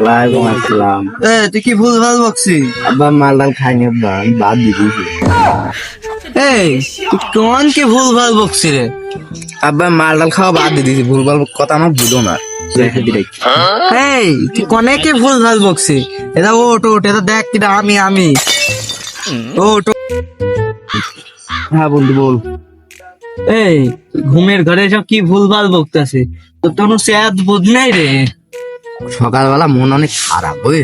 ওয়ালাইকুম আসসালাম। তুই কি ভুল ভাল বকছি? আব্বা মাল ডাল খাইনি আব্বা, আমি বাদ দিয়ে দিয়েছি। তুই কোন কি ভুল ভাল বকছি রে? আব্বা মাল ডাল খাওয়া বাদ দিয়ে দিয়েছি, ভুলভাল কথা আমার বুঝো না। তুই কনে কি ভুল ভাল বকছি? এটা ওট এটা দেখ কিটা আমি ওট। হ্যাঁ বন্ধু বল। ঘুমের ঘরে সব কি ভুল ভাল বকতেছে, তোর তো কোনো স্যাদ বোধ নাই রে। সকালবেলা মন অনেক খারাপ বুঝলি,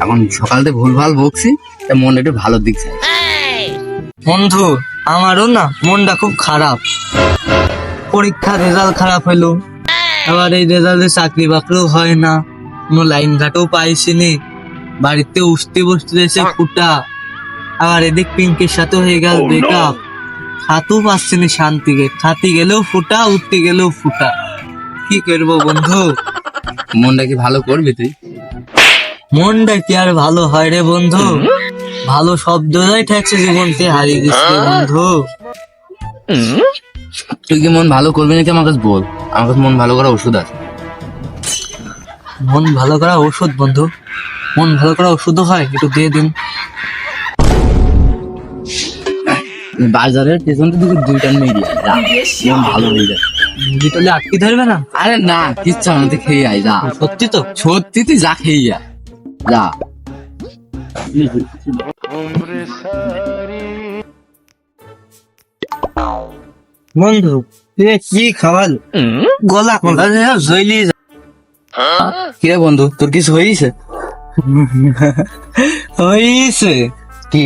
এখন সকালতে ভুলভাল বকছি, তা মন একটু ভালো দিক চাই। বন্ধু আমারও না মনটা খুব খারাপ, পরীক্ষার রেজাল্ট খারাপ হইলো, আবার এই রেজাল্টে চাকরি বাকরিও হয় না, কোনো লাইন ঘাটও পাইছি নি, বাড়িতে উঠতে বসতে এসে ফুটা, আবার এদিক পিঙ্কের সাথে হয়ে গেল ব্রেকআপ, খাতেও পাচ্ছি না শান্তিকে, খাতে গেলেও ফুটা, উঠতে গেলেও ফুটা, কি করবো বন্ধু? মনটা কি ভালো করবি তুই? মনটা কি আর ভালো হয় রে বন্ধু, ভালো শব্দটাই ঠেকছে জীবনকে হারিয়ে দিচ্ছে বন্ধু। তুই কি মন ভালো করবি নাকি আমার কাছে বল, আমার কাছে মন ভালো করা ওষুধ আছে। মন ভালো করা ওষুধ বন্ধু? মন ভালো করা ওষুধও হয়, একটু দিয়ে দিন। বাজারের পেছন থেকে দুইটা মেরিয়ে যা, মন ভালো হয়ে যায়। ডিটলে আটকে ধরবে না? আরে না, কিচ্ছু আমাদের খেয়ে আয় যা। সত্যি তো? সত্যি তুই যা খেয়ে আয় যা। বন্ধু তুই কি খাওয়াল, গলা খোলা জইলি কি রে বন্ধু, তোর কিছু হয়েছে? হয়েছে কি?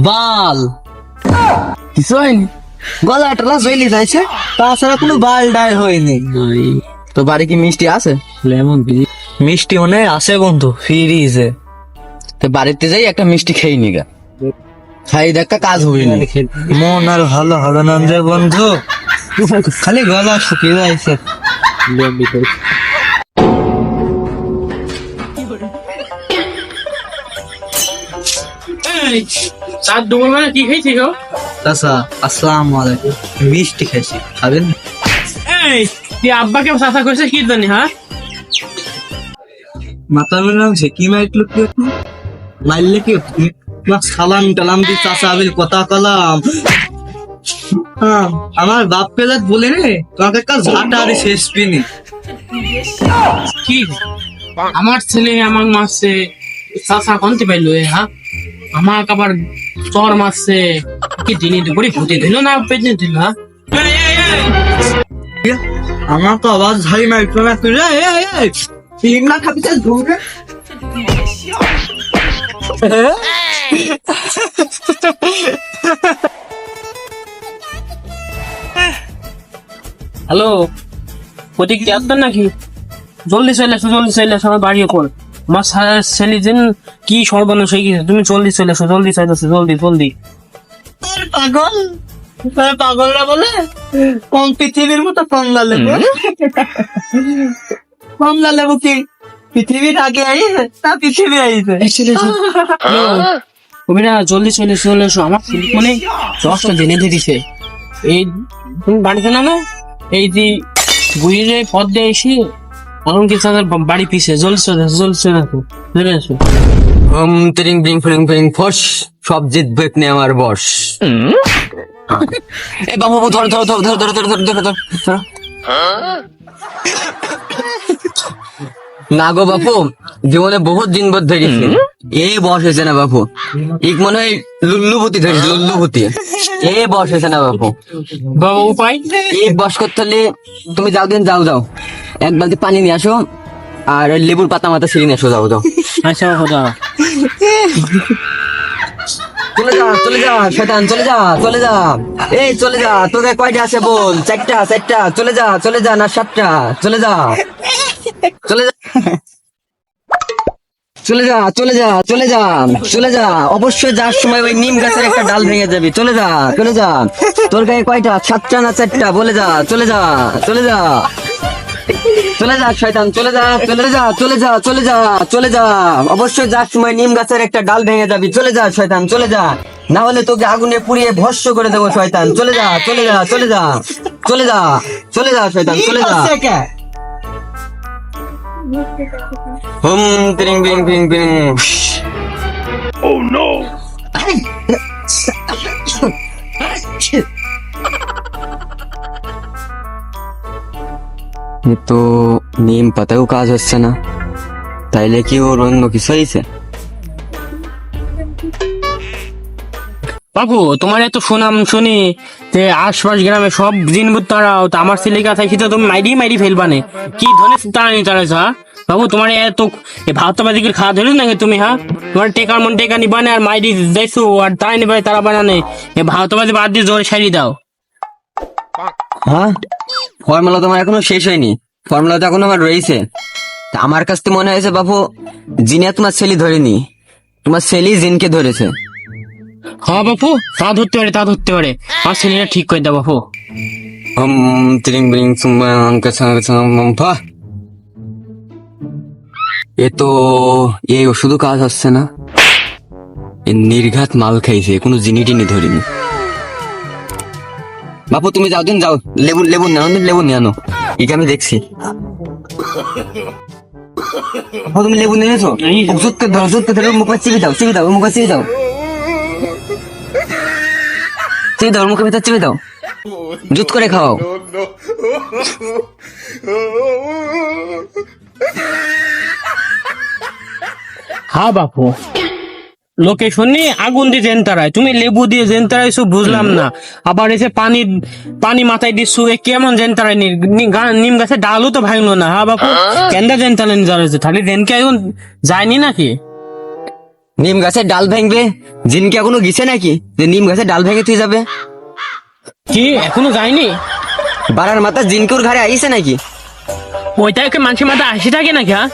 বাল, কিছু হয়নি? গলা টলা জইলি যাইছে, তাছাড়া কোনো বাল ডাই হয়নি। তো বাড়ি কি মিষ্টি আছে? লেমন মিষ্টি মনে আছে বন্ধু ফ্রিজে, তো বাড়িতে যাই একটা মিষ্টি খেয়ে নি গা, খাই দেখা কাজ হবে না। মন আর ভালো হবে না রে বন্ধু, খালি গলা শুকিয়ে যাইছে। চার দুপুরবেলা কি খেয়েছি গো? চাচা আসসালামু আলাইকুম, মিষ্টি খাইছি, খাবেন? এই তুই আব্বাকে চাচা কইছে কি জানি? হ্যাঁ মাথা মেলামছে কি মাইটলো কি আপনি? মারলে কি সালাম টালাম দি চাচা আবিল কথা কলাম। হ্যাঁ, আমার বাপ পেলাত বলে রে তোমাকে কাল ঝাঁটা আর শেষ পিনি। কি আমার ছেলে আমার মারছে, চাচা কনতে পাইলো? হ্যাঁ আমাকে আবার চর মারছে, কি দিনে দুপুরে ভূতে দিল না পেটে দিল? হ্যাঁ আমার তো আওয়াজ ঝাড়ি মাইটলো না তুই রে, তিন না খাবি চাল ধরে। হ্যালো, প্রতীক আসবেন নাকি? জলদি চলে এসো, জলদি চলে এসো, আমার বাড়ি কল। আমার ছেলে যেন কি সর্বনাশ হয়ে গেছে, তুমি জলদি চলে এসো, জলদি চলে এসো, জলদি জলদি। পাগল পাগলরা বলে কোন পৃথিবীর মতো কমলা লেবু, কমলা লেবু কি পৃথিবীর আগে আইছে না পৃথিবী আইছে? তুমি না জলদি চলে চলে এসো, আমার ছেলে মানে দশটা জেনে দিছে। এই তুমি বাড়িতে নামো, এই যে বুড়িরে পথ দিয়ে এসে এখন কি তাদের বাড়ি পিছে, জলদি চলে আসো, জলদি চলে আসো, চলে আসো। তিরিং বিং ফিরিং ফিরিং ফস, সব জিতবে এখানে আমার বস। এ বাবু ধর ধর ধর ধর ধর ধর ধর ধর ধর। না গো বাপু, জীবনে বহুত দিন বোধ ধরেছি, এই বস হয়েছে না বাপু, এক মনে হয় লুল্লুপতি ধরেছে, লুল্লুপতি। এই বস হয়েছে না বাপু, বাবা উপায় এই বস করতে হলে তুমি যাও দিন, যাও যাও এক বালতি পানি নিয়ে আসো, আর ওই লেবুর পাতা মাথা ছিঁড়ে নিয়ে আসো, যাও যাও। আচ্ছা কথা চলে যা চলে যা শয়তান, চলে যা চলে যা, এই চলে যা, তোদের কয়টা আছে বল? চারটা চারটা, চলে যা চলে যা, না সাতটা, চলে যা চলে যা চলে যা চলে যা চলে যা চলে যা, অবশ্যই যাওয়ার সময় ওই নিম গাছের একটা ডাল ভেঙে যাবি, চলে যা চলে যা। তোর গায়ে কয়টা? সাতটা না চারটা? বলে যা, চলে যা চলে যা চলে যা শয়তান, চলে যা চলে যা চলে যা চলে যা চলে যা, অবশ্যই যাওয়ার সময় নিম গাছের একটা ডাল ভেঙে যাবি, চলে যা শয়তান চলে যা, না হলে তোকে আগুনে পুড়িয়ে ভস্ম করে দেবো শয়তান, চলে যা চলে যা চলে যা চলে যা চলে যা শয়তান চলে যা। হুম তিরিং বিরিং বিরিং বিরিং। এ তো নিম পাতাও কাজ হচ্ছে না, তাইলে কি ওর অন্য কিছু হয়েছে? বাবু তোমার এত সুনাম শুনি যে আশপাশ গ্রামে সব জিনবুত তারাও, তো আমার ছেলে কাছে তো তুমি মাইরি ফেলবানে, কি ধরে তাড়ানি তাড়াইছ? হ্যাঁ বাবু, তোমার এত ভাতবাজি করে খাওয়া ধরে নাকি তুমি? হ্যাঁ তোমার টেকার মন টেকা নিবানে আর মাইরি যাইছো আর তাই নিবাই তারা বানানে, এ ভাতবাজি বাদ দিয়ে জোরে সারি দাও। হ্যাঁ, ফর্মুলা তোমার এখনো শেষ হয়নি, ফর্মুলা তো এখনো আমার রয়েছে। তা আমার কাছ থেকে মনে হয়েছে বাবু, জিনে তোমার ছেলে ধরেনি, তোমার ছেলে জিনকে ধরেছে। হ্যাঁ বাপু, তা ধরতে পারে আমার ছেলেটা ঠিক করে দাও বাপু। তিরিং বিরিং বাহ, এ তো এই ওষুধও কাজ হচ্ছে না, এ নির্ঘাত মাল খাইছে, কোনো জিনি টিনি ধরিনি। বাপু তুমি যাও দিন, যাও লেবু নিয়ে আনো, এটা আমি দেখছি। বাপু তুমি লেবু নিয়ে এসো, জুতকে ধরো মুখে চিবি দাও চিবি দাও মুখের ভিতর চিবি দাও, জুত করে খাও। হ্যাঁ বাপু, লোকে শুনি আগুন দিয়ে জেন তারায়, তুমি লেবু দিয়ে জেন তারাইছো বুঝলাম না, আবার এসে পানি মাথায় দিচ্ছ, এ কেমন জেন তারাই? নিম গাছের ডালও তো ভাঙলো না। হ্যাঁ বাপু, কেন্দা জেন তারাই জ্বালাইছো, তাহলে জেনকে এখন যায়নি নাকি? নিম গাছের ডাল ভাঙবে, জিনকে এখনো গেছে নাকি যে নিম গাছের ডাল ভেঙে তুই যাবে? কি এখনো যায়নি? বাড়ার মাথা জিনকুর ঘরে আইছে নাকি? ওইটাকে মানুষের মাথা হাসি থাকে নাকি? হ্যাঁ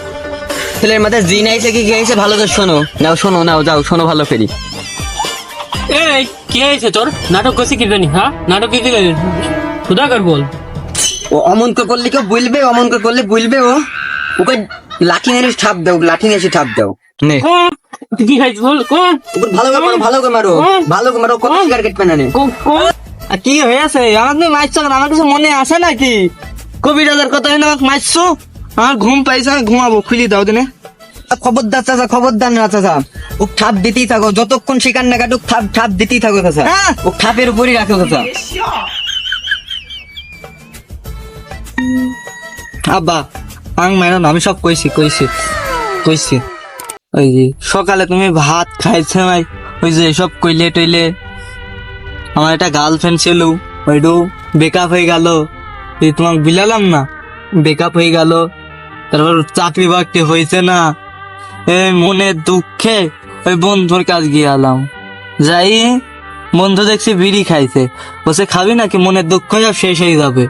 ছেলের মাথায় জিন আইছে কি আইছে ভালো করে শোনো যাও শোনো ভালো ফেরি। এই কে হয়েছে তোর? নাটক করছি কি জানি? হ্যাঁ নাটক কি সুধাকর বল। ও অমন করলে কেউ বলবে, অমন করলে বলবে, ওকে লাঠি নিয়ে ঠাপ দাও নে। কি খাইছিস বল? ভালো করে মারো কত শিকার কেটবে না নে। কি হয়েছে? আমার তুমি মারছো কেন? আমার কিছু মনে আসে নাকি? কবিরাজের কথা হয়ে আমাকে মারছো? আমার ঘুম পাইছে, আমি ঘুমাবো, খুলি দাও দিনে। খবরদার না চাচা, ও ঠাপ দিতেই থাকো, যতক্ষণ শিকার না কাটুক ঠাপ দিতেই থাকো চাচা, ও ঠাপের উপরই রাখো চাচা। আব্বা ম্যাডাম আমি সব কইছি ওই যে সকালে তুমি ভাত খাইছে ভাই, ওই যে সব কইলে টইলে, আমার একটা গার্লফ্রেন্ড ছিল, ওইটু বেকআপ হয়ে গেল, এই তোমাকে বিলালাম না, বেকআপ হয়ে গেল, তারপর চাকরি বাকরি হয়েছে না, এই মনের দুঃখে ওই বন্ধুর কাজ গিয়ে আলাম, যাই বন্ধু দেখছি বিড়ি খাইছে, বসে খাবি নাকি, মনের দুঃখ সব শেষ হয়ে যাবে।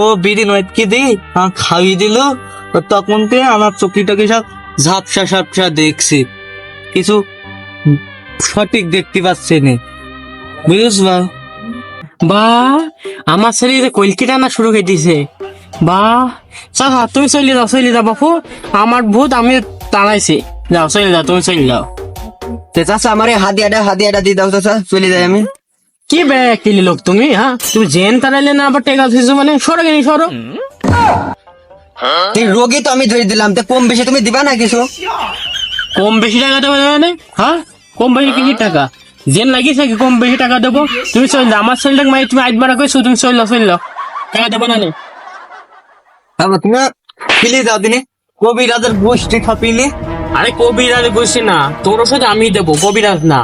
ও বিড়ি নয় কি দিই আমার খাইয়ে দিল, তখন থেকে আমার চোখটাকে সব ঝাপসা দেখছি, কিছু সঠিক দেখতে পাচ্ছি না, বুঝবা? বা আমার ছেলে যে কলকি টানা শুরু করে দিছে। বা চাচা তুমি চলে যাও বাপু, আমার ভূত আমি তাড়াইছি, যাও চলে যাও, তুমি চলে যাও। চাচা আমার হাদিয়াটা দিয়ে দাও চাচা, চলে যাই আমি। কি কিলি লোক তুমি? হ্যাঁ তুমি জেন তাড়াইলে না আবার টেকা ধুইছো, মানে সরো কেন সরো। রোগী তো আমি ধরে দিলাম, তো কম বেশি তুমি দিবা না কিছু? কম বেশি টাকা দেবো মানে? হ্যাঁ কম বেশি কি টাকা জেন লাগিয়েছে কি কম বেশি টাকা দেবো? তুমি চল যাও, আমার ছেলেটাকে মাই তুমি আজবার কইছো, তুমি চল যাও, টাকা দেবো না নে। তুমি ফিলে দাও দিনে, কবিরাজের গোষ্ঠী খাপিলে। আরে কবিরাজ বসে না, তোর ওষুধ আমি দেবো, কবিরাজ না।